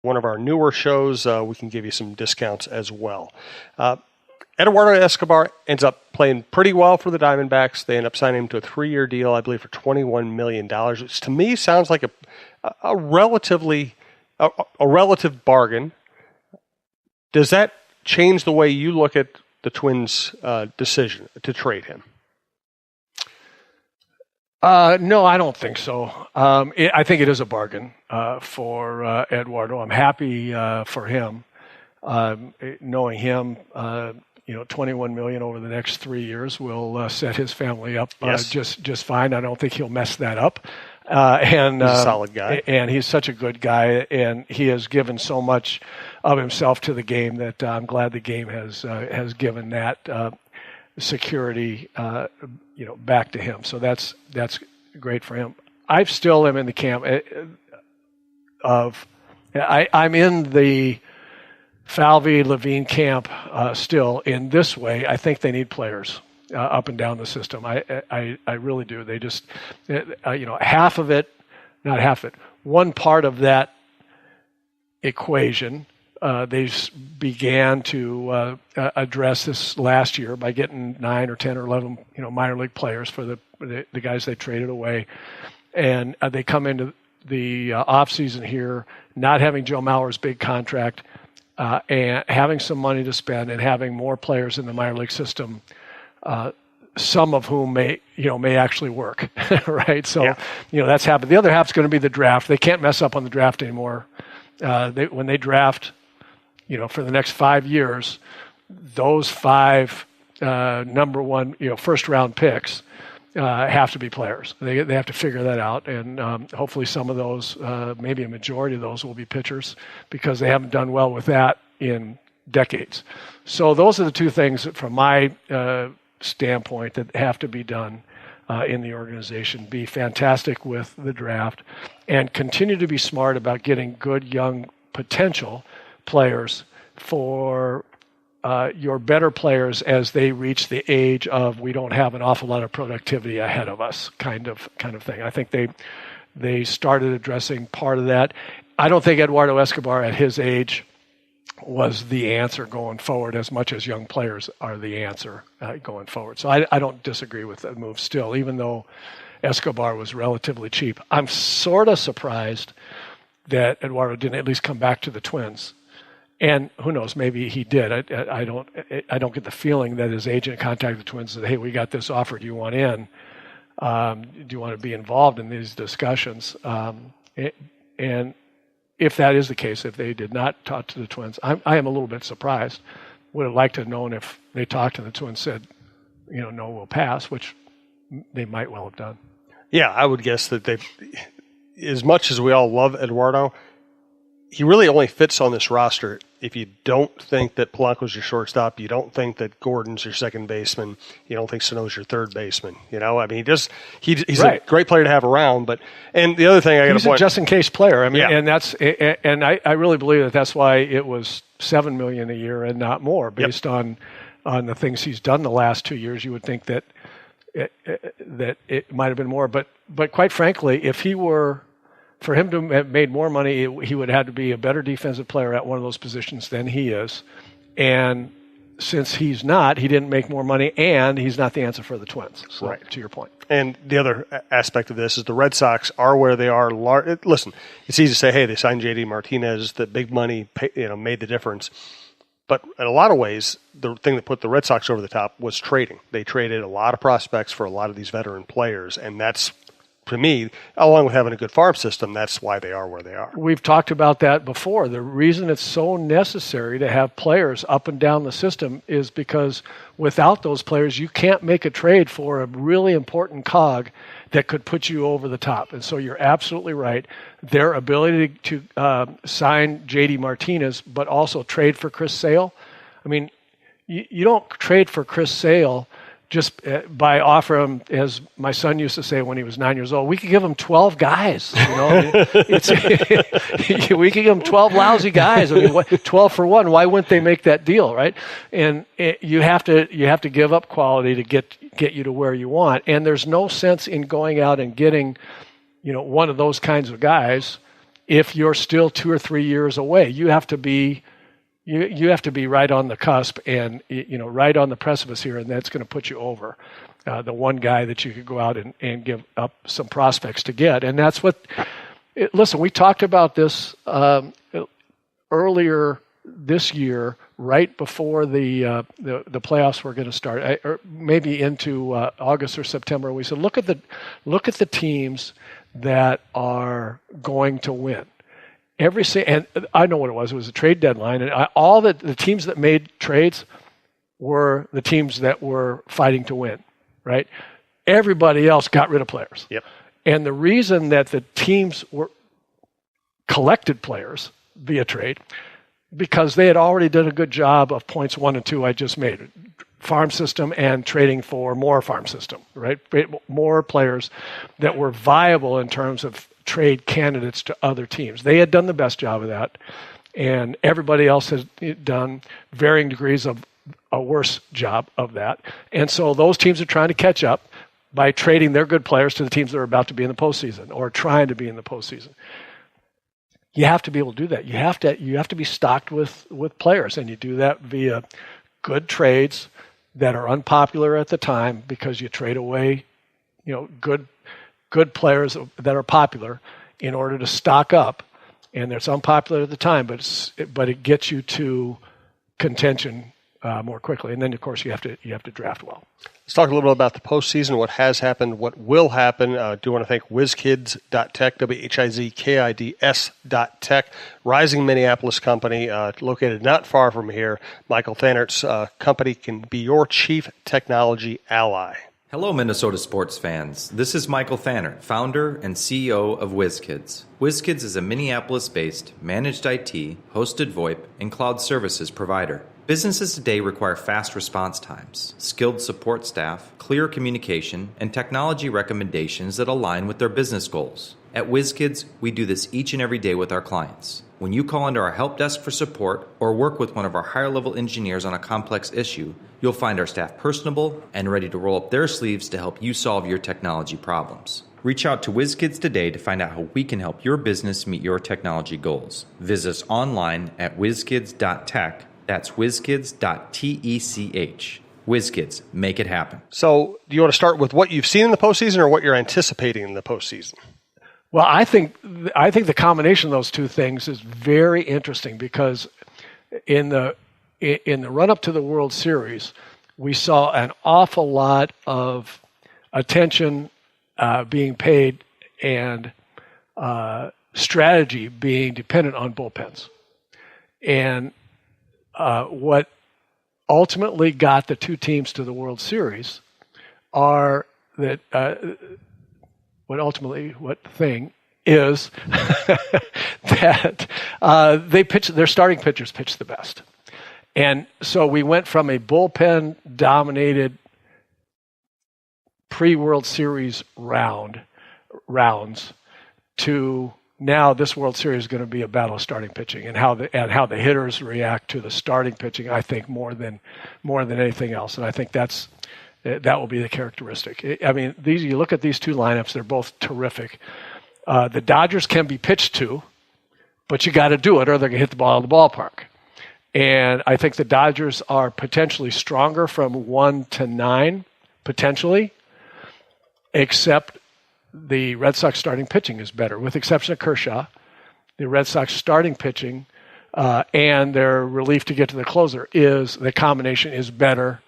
one of our newer shows, we can give you some discounts as well. Eduardo Escobar ends up playing pretty well for the Diamondbacks. They end up signing him to a 3-year deal, I believe, for $21 million, which to me sounds like a relative bargain. Does that change the way you look at the Twins' decision to trade him? No, I don't think so. I think it is a bargain for Eduardo. I'm happy for him, knowing him. $21 million over the next 3 years will set his family up just fine. I don't think he'll mess that up. And he's a solid guy, and he's such a good guy, and he has given so much of himself to the game that I'm glad the game has given that security, back to him. So that's great for him. I still am in the camp of I'm in the Falvey Levine camp still in this way. I think they need players up and down the system. I really do. They just half of it, not half of it. One part of that equation they began to address this last year by getting 9 or 10 or 11 minor league players for the guys they traded away, and they come into the off season here not having Joe Mauer's big contract. And having some money to spend and having more players in the minor league system, some of whom may actually work, right? So, that's happened. The other half is going to be the draft. They can't mess up on the draft anymore. When they draft, for the next 5 years, those 5 number one, first round picks have to be players. They have to figure that out, and hopefully some of those, maybe a majority of those, will be pitchers because they haven't done well with that in decades. So those are the two things from my standpoint that have to be done in the organization. Be fantastic with the draft and continue to be smart about getting good young potential players for your better players as they reach the age of we don't have an awful lot of productivity ahead of us kind of thing. I think they started addressing part of that. I don't think Eduardo Escobar at his age was the answer going forward as much as young players are the answer going forward. So I don't disagree with that move still, even though Escobar was relatively cheap. I'm sort of surprised that Eduardo didn't at least come back to the Twins. And who knows, maybe he did. I don't get the feeling that his agent contacted the Twins and said, hey, we got this offer. Do you want in? Do you want to be involved in these discussions? And if that is the case, if they did not talk to the Twins, I am a little bit surprised. Would have liked to have known if they talked to the Twins said, no, we'll pass, which they might well have done. Yeah, I would guess that as much as we all love Eduardo, he really only fits on this roster if you don't think that Polanco's your shortstop, you don't think that Gordon's your second baseman, you don't think Sano's your third baseman. He's right. A great player to have around. And the other thing I got to point, he's a just in case player. And I really believe that's why it was $7 million a year and not more, based on the things he's done the last 2 years. You would think that it might have been more, but quite frankly, if he were. For him to have made more money, he would have had to be a better defensive player at one of those positions than he is. And since he's not, he didn't make more money, and he's not the answer for the Twins. So, right. To your point. And the other aspect of this is the Red Sox are where they are. Listen, it's easy to say, hey, they signed J.D. Martinez, the big money made the difference. But in a lot of ways, the thing that put the Red Sox over the top was trading. They traded a lot of prospects for a lot of these veteran players, and that's, to me, along with having a good farm system, that's why they are where they are. We've talked about that before. The reason it's so necessary to have players up and down the system is because without those players, you can't make a trade for a really important cog that could put you over the top. And so you're absolutely right. Their ability to sign J.D. Martinez, but also trade for Chris Sale. I mean, you don't trade for Chris Sale just by offering him, as my son used to say when he was 9 years old, we could give him 12 guys. We could give him 12 lousy guys. I mean, 12 for one. Why wouldn't they make that deal, right? And you have to give up quality to get you to where you want. And there's no sense in going out and getting, one of those kinds of guys if you're still 2 or 3 years away. You have to be right on the cusp and right on the precipice here, and that's going to put you over the one guy that you could go out and give up some prospects to get. And that's what. Listen, we talked about this earlier this year, right before the playoffs were going to start, or maybe into August or September. We said, look at the teams that are going to win. And I know what it was. It was a trade deadline, and all the teams that made trades were the teams that were fighting to win. Right? Everybody else got rid of players. Yep. And the reason that the teams were collected players via trade, because they had already done a good job of points 1 and 2 I just made, farm system and trading for more farm system, right? More players that were viable in terms of trade candidates to other teams. They had done the best job of that, and everybody else has done varying degrees of a worse job of that. And so those teams are trying to catch up by trading their good players to the teams that are about to be in the postseason or trying to be in the postseason. You have to be able to do that. You have to be stocked with players, and you do that via good trades that are unpopular at the time, because you trade away, good players that are popular in order to stock up, and it's unpopular at the time, but it gets you to contention more quickly. And then, of course, you have to draft well. Let's talk a little bit about the postseason, what has happened, what will happen. Do want to thank WhizKids.tech, WHIZKIDS.tech, rising Minneapolis company located not far from here. Michael Thannert's company can be your chief technology ally. Hello, Minnesota sports fans. This is Michael Thannert, founder and CEO of WhizKids. WhizKids is a Minneapolis-based managed IT, hosted VoIP, and cloud services provider. Businesses today require fast response times, skilled support staff, clear communication, and technology recommendations that align with their business goals. At WhizKids, we do this each and every day with our clients. When you call into our help desk for support or work with one of our higher-level engineers on a complex issue, you'll find our staff personable and ready to roll up their sleeves to help you solve your technology problems. Reach out to WhizKids today to find out how we can help your business meet your technology goals. Visit us online at WhizKids.tech. That's WhizKids.tech. WhizKids, make it happen. So do you want to start with what you've seen in the postseason or what you're anticipating in the postseason? Well, I think the combination of those two things is very interesting, because in the run-up to the World Series, we saw an awful lot of attention being paid and strategy being dependent on bullpens. And what ultimately got the two teams to the World Series are that what thing is that their starting pitchers pitched the best. And so we went from a bullpen-dominated pre-World Series rounds to now this World Series is going to be a battle of starting pitching, and how the hitters react to the starting pitching, I think, more than anything else. And I think that will be the characteristic. I mean, you look at these two lineups; they're both terrific. The Dodgers can be pitched to, but you got to do it, or they're going to hit the ball out of the ballpark. And I think the Dodgers are potentially stronger from 1 to 9, potentially, except the Red Sox starting pitching is better, with the exception of Kershaw. The Red Sox starting pitching and their relief to get to the closer the combination is better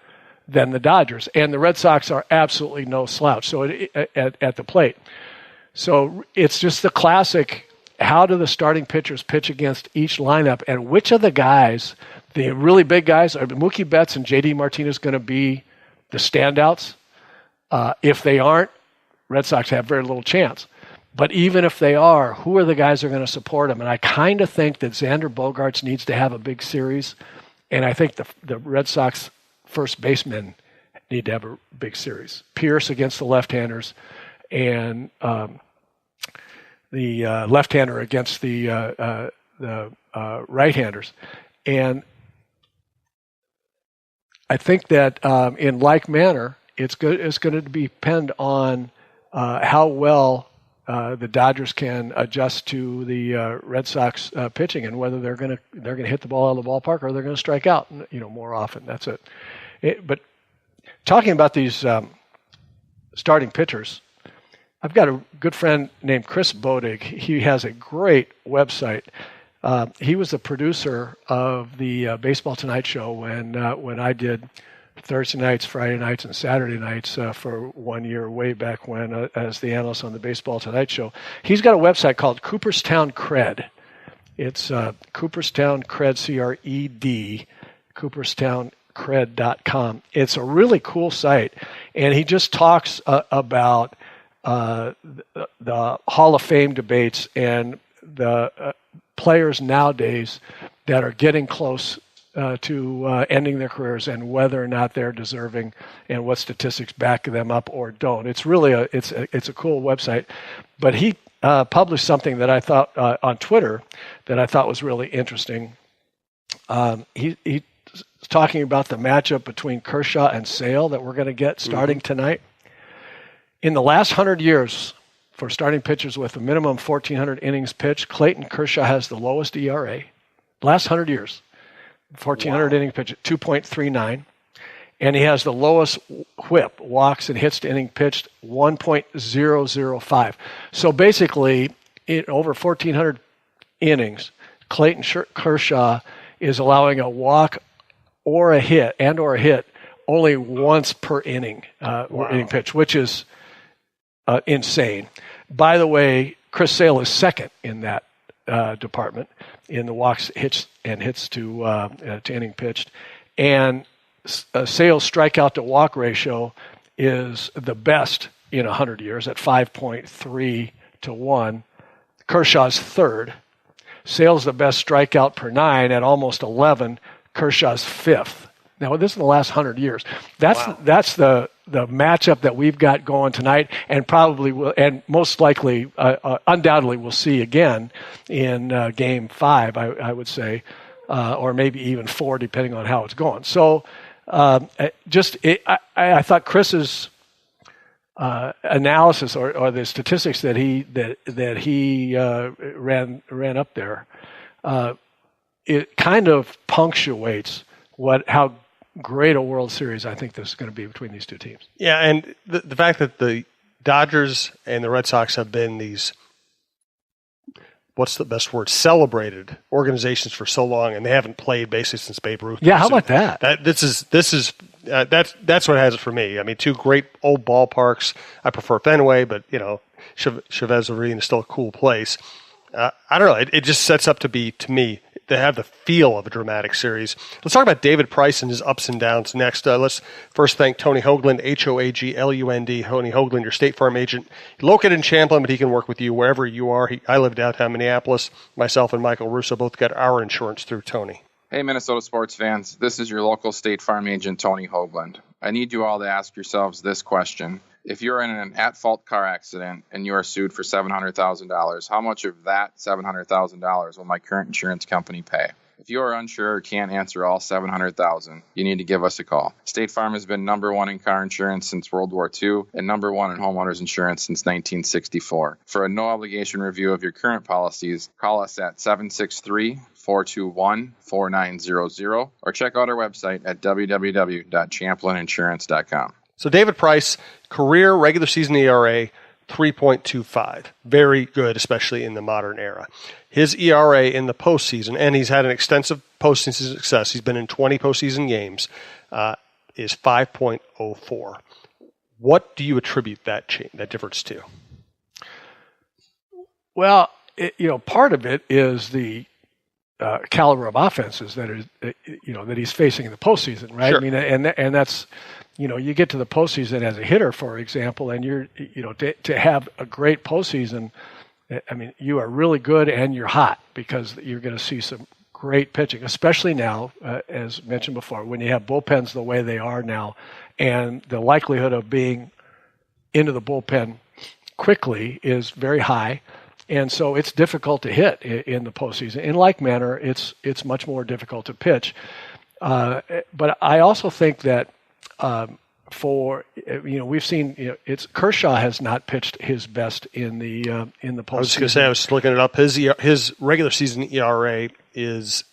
than the Dodgers. And the Red Sox are absolutely no slouch at the plate. So it's just the classic, how do the starting pitchers pitch against each lineup, and which of the guys, the really big guys, are Mookie Betts and J.D. Martinez going to be the standouts? If they aren't, Red Sox have very little chance. But even if they are, who are the guys that are going to support them? And I kind of think that Xander Bogaerts needs to have a big series, and I think the Red Sox first basemen need to have a big series. Pierce against the left-handers, and the left-hander against the right-handers. And I think that in like manner, it's going to depend on how well the Dodgers can adjust to the Red Sox pitching and whether they're going to hit the ball out of the ballpark or they're going to strike out, more often. That's it. But talking about these starting pitchers, I've got a good friend named Chris Bodig. He has a great website. He was the producer of the Baseball Tonight Show when I did Thursday nights, Friday nights, and Saturday nights for 1 year, way back when, as the analyst on the Baseball Tonight Show. He's got a website called Cooperstown Cred. It's Cooperstown Cred, C-R-E-D, CooperstownCred.com. It's a really cool site, and he just talks about the Hall of Fame debates and the players nowadays that are getting close to ending their careers and whether or not they're deserving and what statistics back them up or don't. It's really it's a cool website. But he published something that I thought on Twitter that I thought was really interesting. He's talking about the matchup between Kershaw and Sale that we're going to get starting tonight. In the last 100 years, for starting pitchers with a minimum 1,400 innings pitched, Clayton Kershaw has the lowest ERA. Last 100 years. 1,400 inning pitch at 2.39, and he has the lowest whip, walks and hits to inning pitched, 1.005. So basically, over 1,400 innings, Clayton Kershaw is allowing a walk or a hit only once per inning or inning pitch, which is insane. By the way, Chris Sale is second in that department in the walks, hits, and hits to inning pitched. And Sale's strikeout to walk ratio is the best in 100 years at 5.3 to 1. Kershaw's third. Sale's the best strikeout per 9 at almost 11. Kershaw's fifth. Now, this is in the last 100 years. That's the matchup that we've got going tonight, and probably will, and most likely, undoubtedly, we'll see again in Game 5. I would say, or maybe even 4, depending on how it's going. So, I thought Chris's analysis or the statistics that he ran up there, it kind of punctuates how great a World Series I think this is going to be between these two teams. Yeah, and the fact that the Dodgers and the Red Sox have been these, what's the best word, celebrated organizations for so long, and they haven't played basically since Babe Ruth. Yeah, how about that? That's what has it for me. I mean, two great old ballparks. I prefer Fenway, but Chavez Arena is still a cool place. I don't know. It just sets up to be, to me, to have the feel of a dramatic series. Let's talk about David Price and his ups and downs next. Let's first thank Tony Hoagland, Hoaglund, Tony Hoagland, your State Farm agent. Located in Champlin, but he can work with you wherever you are. I live downtown Minneapolis. Myself and Michael Russo both got our insurance through Tony. Hey, Minnesota sports fans. This is your local State Farm agent, Tony Hoagland. I need you all to ask yourselves this question. If you're in an at-fault car accident and you are sued for $700,000, how much of that $700,000 will my current insurance company pay? If you are unsure or can't answer all $700,000, you need to give us a call. State Farm has been number one in car insurance since World War II and number one in homeowners insurance since 1964. For a no-obligation review of your current policies, call us at 763-421-4900 or check out our website at www.champlininsurance.com. So David Price, career regular season ERA, 3.25. Very good, especially in the modern era. His ERA in the postseason, and he's had an extensive postseason success, he's been in 20 postseason games, is 5.04. What do you attribute that difference to? Well, part of it is the caliber of offenses that he's facing in the postseason, right? Sure. I mean, and that's, you get to the postseason as a hitter, for example, and you're, to have a great postseason, I mean, you are really good and you're hot because you're going to see some great pitching, especially now, as mentioned before, when you have bullpens the way they are now, and the likelihood of being into the bullpen quickly is very high. And so it's difficult to hit in the postseason. In like manner, it's much more difficult to pitch. But I also think that we've seen it's Kershaw has not pitched his best in the postseason. I was just going to say, I was looking it up. His regular season ERA is